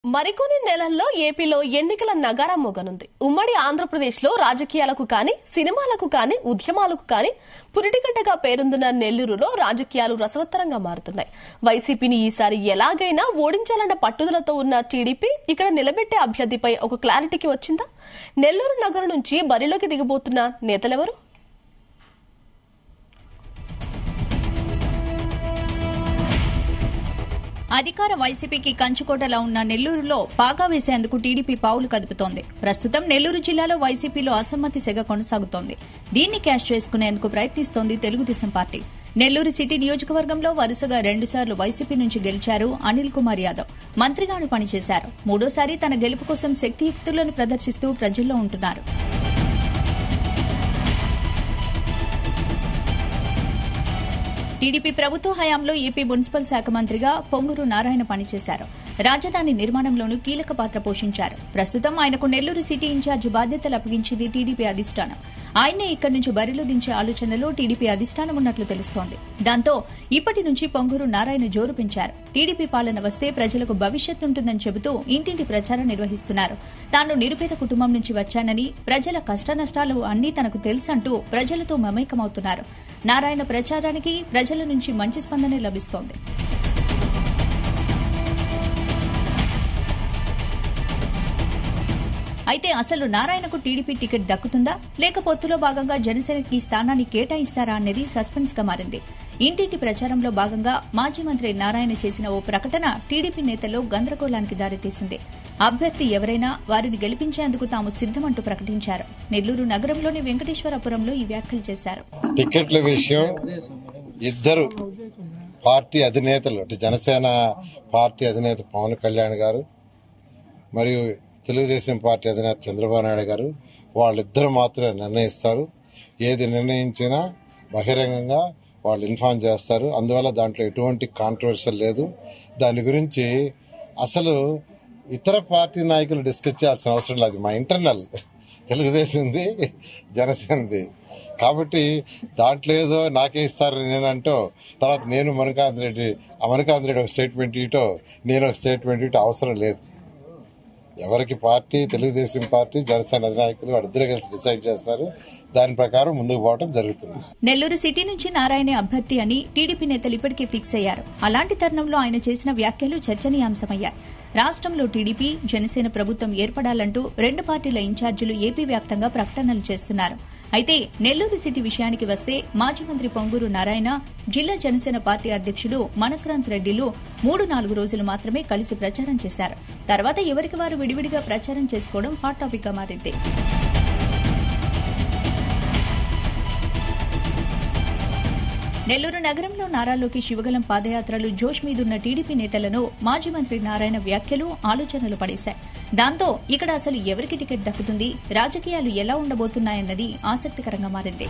మరికొన్ని నెలల్లో ఏపీలో ఎన్నికల నగారా మోగనుంది. ఉమ్మడి ఆంధ్రప్రదేశ్లో రాజకీయాలకు కానీ సినిమాలకు కానీ ఉద్యమాలకు కానీ పురిటిగడ్డగా పేరొందిన నెల్లూరులో రాజకీయాలు రసవత్తరంగా మారుతున్నాయి. వైసీపీని ఈసారి ఎలాగైనా ఓడించాలన్న పట్టుదలతో ఉన్న టీడీపీ ఇక్కడ నిలబెట్టే అభ్యర్థిపై ఒక క్లారిటీకి వచ్చిందా? నెల్లూరు నగరం నుంచి బరిలోకి దిగబోతున్న నేతలెవరు? అధికార వైసీపీకి కంచుకోటలా ఉన్న నెల్లూరులో పాగా వేసేందుకు టీడీపీ పావులు కదుపుతోంది. ప్రస్తుతం నెల్లూరు జిల్లాలో వైసీపీలో అసమ్మతి సెగ కొనసాగుతోంది. దీన్ని క్యాష్ చేసుకునేందుకు ప్రయత్నిస్తోంది తెలుగుదేశం పార్టీ. నెల్లూరు సిటీ నియోజకవర్గంలో వరుసగా 2 సార్లు వైసీపీ నుంచి గెలిచారు అనిల్ కుమార్ యాదవ్. మంత్రిగాను పనిచేశారు. మూడోసారి తన గెలుపు కోసం శక్తియుక్తులను ప్రదర్శిస్తూ ప్రజల్లో ఉంటున్నారు. టీడీపీ ప్రభుత్వ హయాంలో ఏపీ మున్సిపల్ శాఖ మంత్రిగా పొంగూరు నారాయణ పనిచేశారు. రాజధాని నిర్మాణంలోనూ కీలక పాత్ర పోషించారు. ప్రస్తుతం ఆయనకు నెల్లూరు సిటీ ఇన్ఛార్జి బాధ్యతలు అప్పగించింది టీడీపీ అధిష్టానం. ఆయన్నే ఇక్కడి నుంచి బరిలో దించే ఆలోచనలో టీడీపీ అధిష్టానం ఉన్నట్లు తెలుస్తోంది. దాంతో ఇప్పటి నుంచి పొంగూరు నారాయణ జోరు పెంచారు. టీడీపీ పాలన వస్తే ప్రజలకు భవిష్యత్తు ఉంటుందని చెబుతూ ఇంటింటి ప్రచారం నిర్వహిస్తున్నారు. తాను నిరుపేద కుటుంబం నుంచి వచ్చానని, ప్రజల కష్టనష్టాలు అన్నీ తనకు తెలుసంటూ ప్రజలతో మమేకమవుతున్నారు. నారాయణ ప్రచారానికి ప్రజల నుంచి మంచి స్పందనే లభిస్తోంది. అయితే అసలు నారాయణకు టీడీపీ టికెట్ దక్కుతుందా, లేక పొత్తులో భాగంగా జనసేనకి స్థానాన్ని కేటాయిస్తారా అనేది సస్పెన్స్ గా మారింది. ఇంటింటి ప్రచారంలో భాగంగా మాజీ మంత్రి నారాయణ చేసిన ఓ ప్రకటన టీడీపీ నేతల్లో గందరగోళానికి దారితీసింది. అభ్యర్థి ఎవరైనా వారిని గెలిపించేందుకు తాము సిద్దమంటూ ప్రకటించారు. నెల్లూరు నగరంలోని వెంకటేశ్వరపురంలో ఈ వ్యాఖ్యలు చేశారు. టికెట్ల విషయం ఇద్దరు పార్టీ అధినేతలు, జనసేన పార్టీ అధినేత పవన్ కళ్యాణ్ గారు మరియు తెలుగుదేశం పార్టీ అధినేత చంద్రబాబు నాయుడు గారు వాళ్ళిద్దరు మాత్రమే నిర్ణయిస్తారు. ఏది నిర్ణయించినా బహిరంగంగా వాళ్ళు ఇన్ఫార్మ్ చేస్తారు. అందువల్ల దాంట్లో ఎటువంటి కాంట్రవర్షియల్ లేదు. దాని గురించి అసలు ఇతర పార్టీ నాయకులు డిస్కస్ చేయాల్సిన అవసరం లేదు. మా ఇంటర్నల్ తెలుగుదేశంది, జనసేనది. కాబట్టి దాంట్లో ఏదో నాకే ఇస్తారు నేనంటో, తర్వాత నేను మణికాంత్ రెడ్డి ఒక స్టేట్మెంట్ ఇటో, నేను ఒక స్టేట్మెంట్ ఇటో అవసరం లేదు. ఎవరికి పార్టీ, తెలుగుదేశం పార్టీ, జనసేన అధినాయకులు వాళ్ళిద్దరూ కలిసి డిసైడ్ చేస్తారు. దాని ప్రకారం ముందుకు పోవడం జరుగుతుంది. నెల్లూరు సిటీ నుంచి నారాయణ అభ్యర్థి అని టీడీపీ నేతలు ఇప్పటికే ఫిక్స్ అయ్యారు. అలాంటి తరుణంలో ఆయన చేసిన వ్యాఖ్యలు చర్చనీయాంశమయ్యాయి. రాష్ట్రంలో టీడీపీ, జనసేన ప్రభుత్వం ఏర్పడాలంటూ 2 పార్టీల ఇన్ఛార్జీలు ఏపీ వ్యాప్తంగా ప్రకటనలు చేస్తున్నారు. అయితే నెల్లూరు సిటీ విషయానికి వస్తే మాజీ మంత్రి పొంగూరు నారాయణ, జిల్లా జనసేన పార్టీ అధ్యక్షుడు మనక్రాంత్ రెడ్డిలు 3-4 రోజులు మాత్రమే కలిసి ప్రచారం చేశారు. తర్వాత ఎవరికి వారు విడివిడిగా ప్రచారం చేసుకోవడం హాట్ టాపిక్ గా మారింది. నెల్లూరు నగరంలో నారా లోకేష్ యువగలం పాదయాత్రలు జోష్ మీదున్న టీడీపీ నేతలను మాజీ మంత్రి నారాయణ వ్యాఖ్యలు ఆలోచనలు పడేశాయి. దాంతో ఇక్కడ అసలు ఎవరికి టికెట్ దక్కుతుంది, రాజకీయాలు ఎలా ఉండబోతున్నాయన్నది ఆసక్తికరంగా మారింది.